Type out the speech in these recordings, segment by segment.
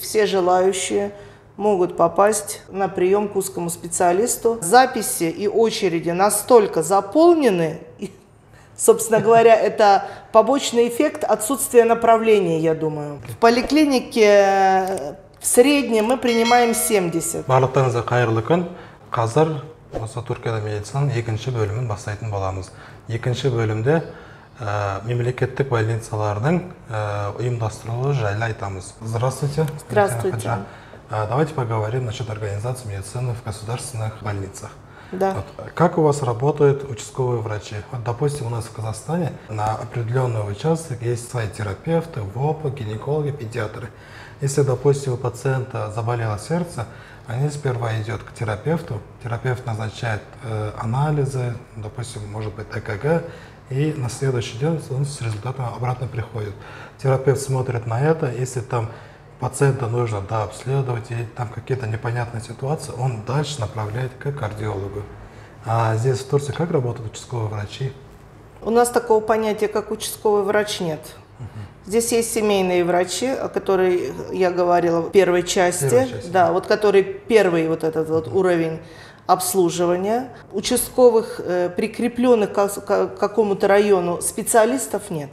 Все желающие могут попасть на прием к узкому специалисту. Записи и очереди настолько заполнены, собственно говоря, это побочный эффект отсутствия направления, я думаю. В поликлинике в среднем мы принимаем 70. Барлықтарыңызға қайырлы күн. Қазір осы Түркияда медицинаның екінші бөлімін бастайтын боламыз. Екінші бөлімде мемлекеттік больницалардың ұйымдастырылуы жайлы айтамыз. Здравствуйте. Здравствуйте. Давайте поговорим насчет организации медицины в государственных больницах. Да. Как у вас работают участковые врачи? Допустим, у нас в Казахстане на определенный участок есть свои терапевты, ВОПы, гинекологи, педиатры. Если, допустим, у пациента заболело сердце, они сперва идут к терапевту, терапевт назначает анализы, допустим, может быть ЭКГ, и на следующий день он с результатом обратно приходит. Терапевт смотрит на это, если там пациента нужно дообследовать, и там какие-то непонятные ситуации, он дальше направляет к кардиологу. А здесь в Турции как работают участковые врачи? У нас такого понятия, как участковый врач, нет. Здесь есть семейные врачи, о которых я говорила в первой части, да, вот который первый вот этот вот уровень обслуживания. Участковых, прикрепленных к какому-то району специалистов нет.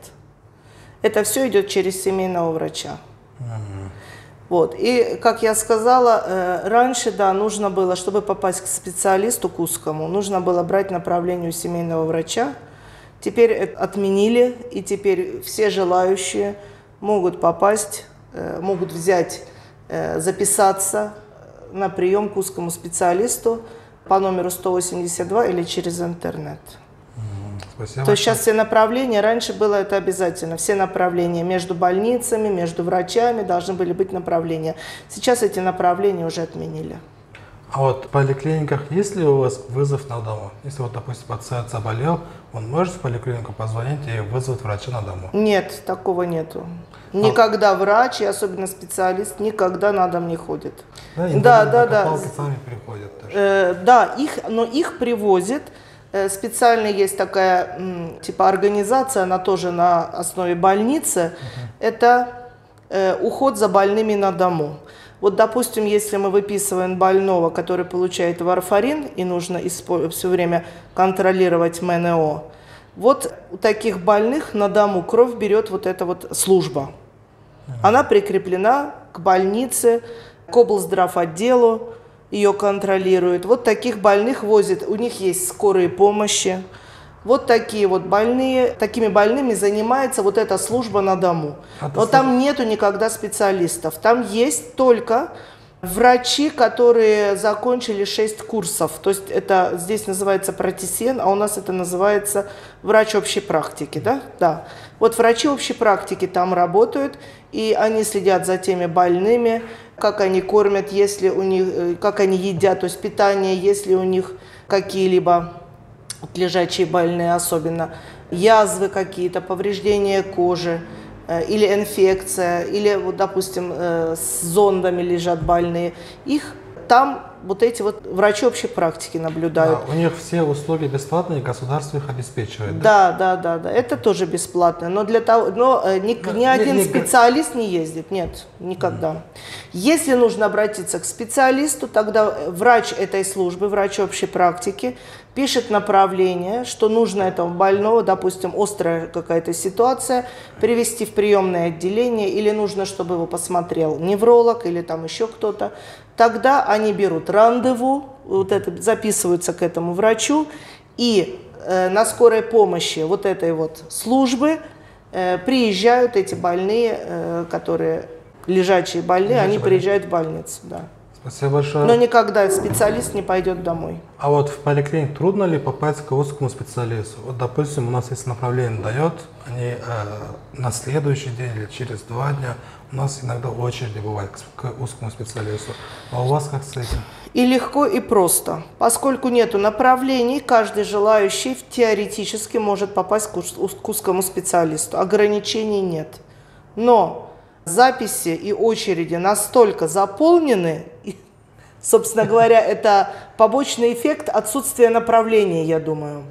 Это все идет через семейного врача. Вот. И, как я сказала, раньше, да, нужно было, чтобы попасть к специалисту, к узкому, нужно было брать направление у семейного врача. Теперь отменили, и теперь все желающие могут попасть, могут взять, записаться на прием к узкому специалисту по номеру 182 или через интернет. Спасибо. То есть сейчас все направления, раньше было это обязательно, все направления между больницами, между врачами должны были быть направления. Сейчас эти направления уже отменили. А вот в поликлиниках есть ли у вас вызов на дому? Если вот, допустим, пациент заболел, он может в поликлинику позвонить и вызвать врача на дому? Нет, такого нету. Никогда врач, и особенно специалист, никогда на дом не ходит. Да. Сами приходят тоже. Да, но их привозят. Специально есть такая типа организация, она тоже на основе больницы. Это уход за больными на дому. Вот, допустим, если мы выписываем больного, который получает варфарин, и нужно все время контролировать МНО, вот у таких больных на дому кровь берет вот эта вот служба. Она прикреплена к больнице, к облздравотделу, ее контролируют. Вот таких больных возят, у них есть скорые помощи. Вот такие вот больные, такими больными занимается вот эта служба на дому. Но там нету никогда специалистов. Там есть только врачи, которые закончили 6 курсов. То есть это здесь называется пратисен, а у нас это называется врач общей практики. Да? Да. Вот врачи общей практики там работают, и они следят за теми больными, как они кормят, если у них, как они едят, то есть питание, если у них какие-либо лежачие больные, особенно язвы какие-то, повреждения кожи, или инфекция, или, вот, допустим, с зондами лежат больные. Их там вот эти вот врачи общей практики наблюдают. Да, у них все услуги бесплатные, государство их обеспечивает. Да. Это тоже бесплатно, но ни один специалист не ездит, нет, никогда. Если нужно обратиться к специалисту, тогда врач этой службы, врач общей практики, пишет направление, что нужно этого больного, допустим, острая какая-то ситуация, привести в приемное отделение, или нужно, чтобы его посмотрел невролог или там еще кто-то. Тогда они берут рандеву, вот это, записываются к этому врачу, и на скорой помощи вот этой вот службы приезжают эти больные, которые лежачие больные, они приезжают в больницу. Да. Спасибо большое. Но никогда специалист не пойдет домой. А вот в поликлинике трудно ли попасть к узкому специалисту? Вот, допустим, у нас есть направление дает, они на следующий день или через 2 дня, у нас иногда очереди бывает к узкому специалисту. А у вас как с этим? И легко, и просто. Поскольку нету направлений, каждый желающий теоретически может попасть к узкому специалисту. Ограничений нет. Но записи и очереди настолько заполнены, собственно говоря, это побочный эффект отсутствия направления, я думаю.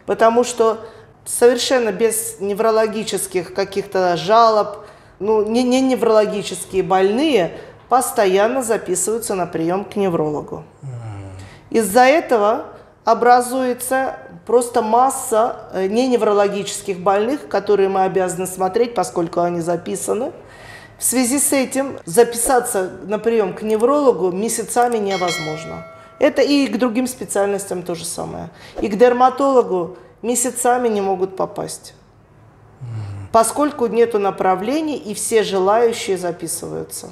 Потому что совершенно без неврологических каких-то жалоб, не неврологические больные, постоянно записываются на прием к неврологу. Из-за этого образуется просто масса неневрологических больных, которые мы обязаны смотреть, поскольку они записаны. В связи с этим записаться на прием к неврологу месяцами невозможно. Это и к другим специальностям то же самое. И к дерматологу месяцами не могут попасть, поскольку нету направлений и все желающие записываются.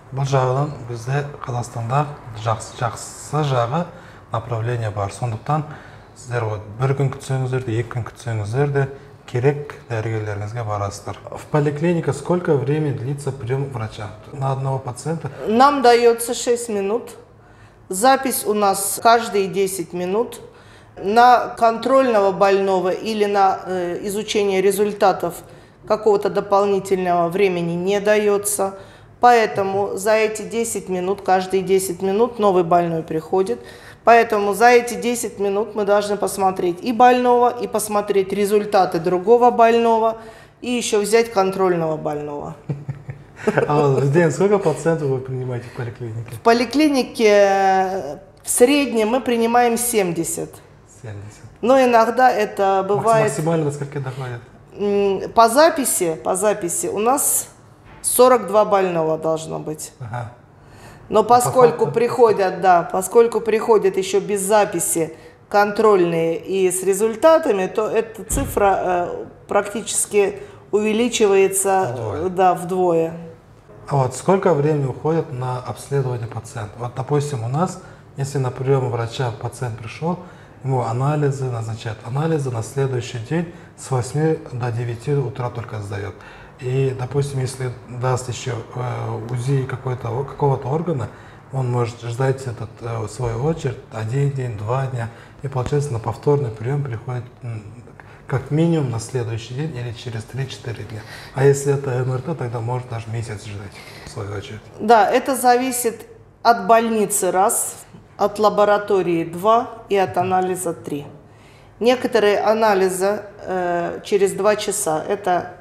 Бұл жағынан бізде Қазақстанда жақсы жағы направление бар. Сондықтан сіздер бір күн күтсеңіздер де, 2 күн күтсеңіздер де керек дәрігерлеріңізге барасыздар. В поликлинике сколько времени длится прием врача на одного пациента? Нам дается 6 минут. Запись у нас каждые 10 минут. На контрольного больного или на изучение результатов какого-то дополнительного времени не дается. Поэтому за эти 10 минут, каждые 10 минут новый больной приходит. Поэтому за эти 10 минут мы должны посмотреть и больного, и посмотреть результаты другого больного, и еще взять контрольного больного. А в день сколько пациентов вы принимаете в поликлинике? В поликлинике в среднем мы принимаем 70. 70. Но иногда это бывает... Максимально до скольки доходит? По записи у нас 42 больного должно быть. Ага. Но поскольку приходят, поскольку приходят еще без записи контрольные и с результатами, то эта цифра практически увеличивается вдвое. А вот сколько времени уходит на обследование пациента? Вот, допустим, у нас, если на прием врача пациент пришел, ему анализы назначают. Анализы на следующий день с 8 до 9 утра только сдает. И, допустим, если даст еще УЗИ какого-то органа, он может ждать свою очередь 1 день, 2 дня. И, получается, на повторный прием приходит как минимум на следующий день или через 3-4 дня. А если это МРТ, тогда может даже месяц ждать в свою очередь. Да, это зависит от больницы раз, от лаборатории 2 и от анализа 3. Некоторые анализы через 2 часа, это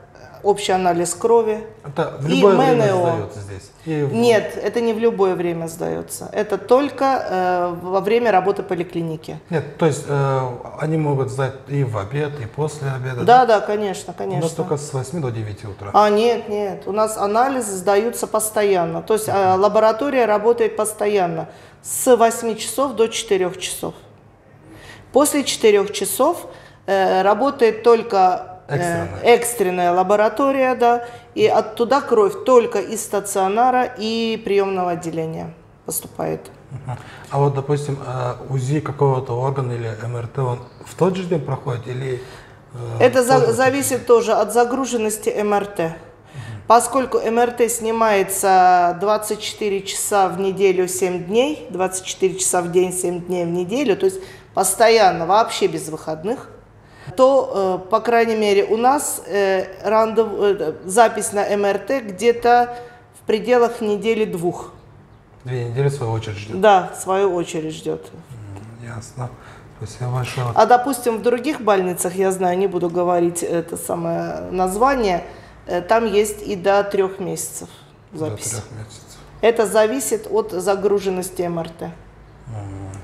общий анализ крови. Это в любое время сдается здесь? Нет, это не в любое время сдается. Это только во время работы поликлиники. Нет, то есть они могут сдать и в обед, и после обеда? Да, конечно. У нас только с 8 до 9 утра. Нет. У нас анализы сдаются постоянно. То есть лаборатория работает постоянно с 8 часов до 4 часов. После 4 часов работает только экстренная лаборатория, и оттуда кровь только из стационара и приемного отделения поступает. А вот, допустим, УЗИ какого-то органа или МРТ, он в тот же день проходит или... Это зависит тоже от загруженности МРТ. Поскольку МРТ снимается 24 часа в неделю 7 дней, 24 часа в день 7 дней в неделю, то есть постоянно, вообще без выходных, то, по крайней мере, у нас запись на МРТ где-то в пределах недели-2. 2 недели свою очередь ждет? Да, свою очередь ждет. Ясно. Спасибо большое. А, допустим, в других больницах, я знаю, не буду говорить это самое название, там есть и до 3 месяцев запись. До 3 месяцев. Это зависит от загруженности МРТ.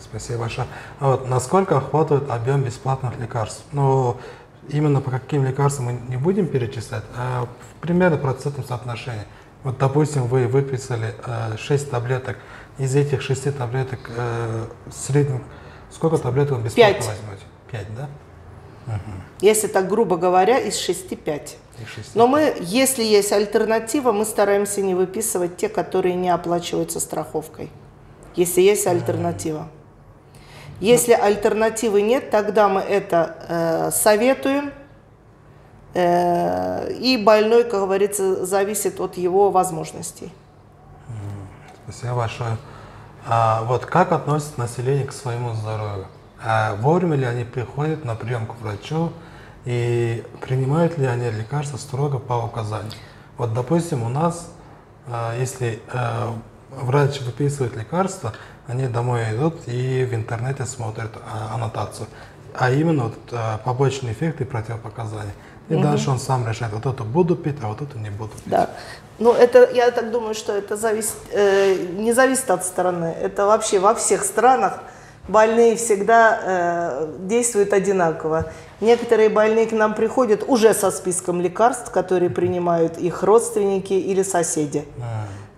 Спасибо большое. А вот насколько охватывает объем бесплатных лекарств? Ну, именно по каким лекарствам мы не будем перечислять, а примерно процентном соотношении. Вот, допустим, вы выписали 6 таблеток, из этих 6 таблеток в среднем сколько таблеток вы бесплатно 5. возьмете? 5, да? Если так грубо говоря, из 6 5. Но мы, если есть альтернатива, мы стараемся не выписывать те, которые не оплачиваются страховкой. Если есть альтернатива. Если альтернативы нет, тогда мы это советуем. И больной, как говорится, зависит от его возможностей. Спасибо большое. А вот как относится население к своему здоровью? Вовремя ли они приходят на прием к врачу и принимают ли они лекарства строго по указанию? Вот, допустим, у нас, если врач выписывает лекарства, они домой идут и в интернете смотрят аннотацию. А именно побочные эффекты и противопоказания. И дальше он сам решает, вот это буду пить, а вот это не буду пить. Да. Ну, это, я так думаю, что это не зависит от страны. Это вообще во всех странах больные всегда действуют одинаково. Некоторые больные к нам приходят уже со списком лекарств, которые принимают их родственники или соседи.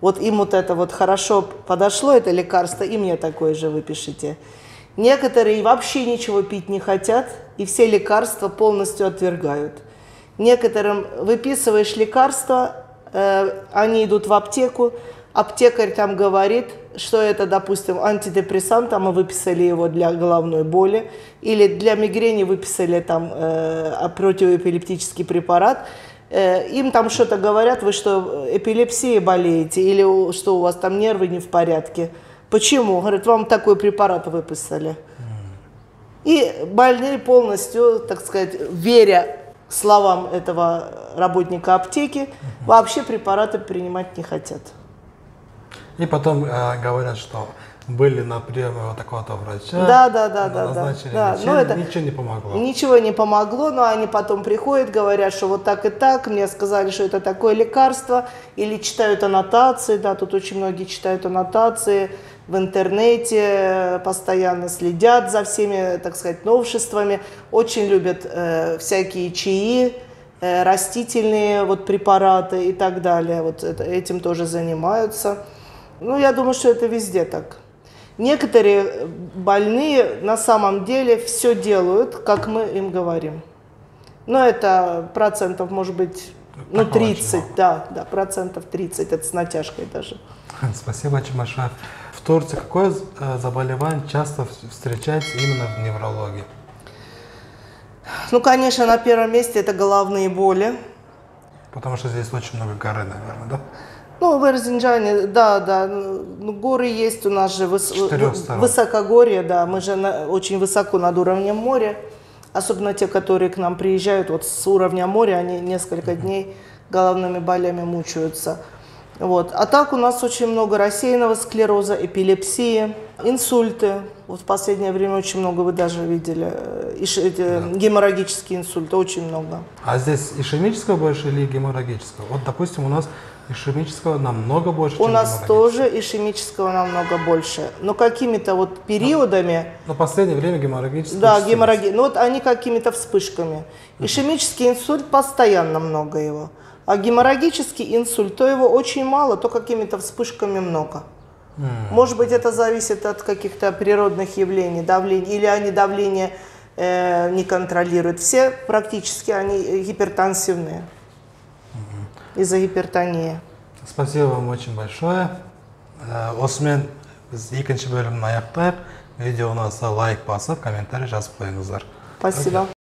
Вот им вот это вот хорошо подошло, это лекарство, и мне такое же выпишите. Некоторые вообще ничего пить не хотят, и все лекарства полностью отвергают. Некоторым выписываешь лекарства, они идут в аптеку, аптекарь там говорит, что это, допустим, антидепрессант, а мы выписали его для головной боли, или для мигрени выписали там противоэпилептический препарат. Им там что-то говорят, вы что, эпилепсией болеете, или что у вас там нервы не в порядке. Почему? Говорят, вам такой препарат выписали. И больные полностью, так сказать, веря словам этого работника аптеки, вообще препараты принимать не хотят. И потом говорят, что были на приеме вот такого-то врача, назначили ничего не помогло. Ничего не помогло, но они потом приходят, говорят, что вот так и так, мне сказали, что это такое лекарство, или читают аннотации, да, тут очень многие читают аннотации в интернете, постоянно следят за всеми, так сказать, новшествами, очень любят всякие чаи, растительные вот препараты и так далее, вот этим тоже занимаются. Ну, я думаю, что это везде так. Некоторые больные на самом деле все делают, как мы им говорим. Но это процентов, может быть, 30, да, процентов 30, это с натяжкой даже. Спасибо очень большое. В Турции какое заболевание часто встречается именно в неврологии? Ну, конечно, на первом месте это головные боли. Потому что здесь очень много горы, наверное, да? Ну, в Эрзинджане, да, ну, горы есть у нас же, высокогорье, да, мы же очень высоко над уровнем моря, особенно те, которые к нам приезжают вот с уровня моря, они несколько дней головными болями мучаются. Вот. А так у нас очень много рассеянного склероза, эпилепсии, инсульты. Вот в последнее время очень много, вы даже видели, геморрагические инсульты, очень много. А здесь ишемического больше или геморрагического? Вот, допустим, у нас ишемического намного больше, чем геморрагического. У нас тоже ишемического намного больше, но какими-то вот периодами... Но в последнее время геморрагический... Да, ну вот они какими-то вспышками. Ишемический инсульт постоянно много его, а геморрагический инсульт, то его очень мало, то какими-то вспышками много. Может быть, это зависит от каких-то природных явлений, давления, или они давление не контролируют. Все практически они гипертенсивные. Из-за гипертонии. Спасибо вам очень большое. Осымен біз екінші бөлімін аяқтайық. Видеоны лайк басып, комментарий жазып қойыңыздар. Спасибо.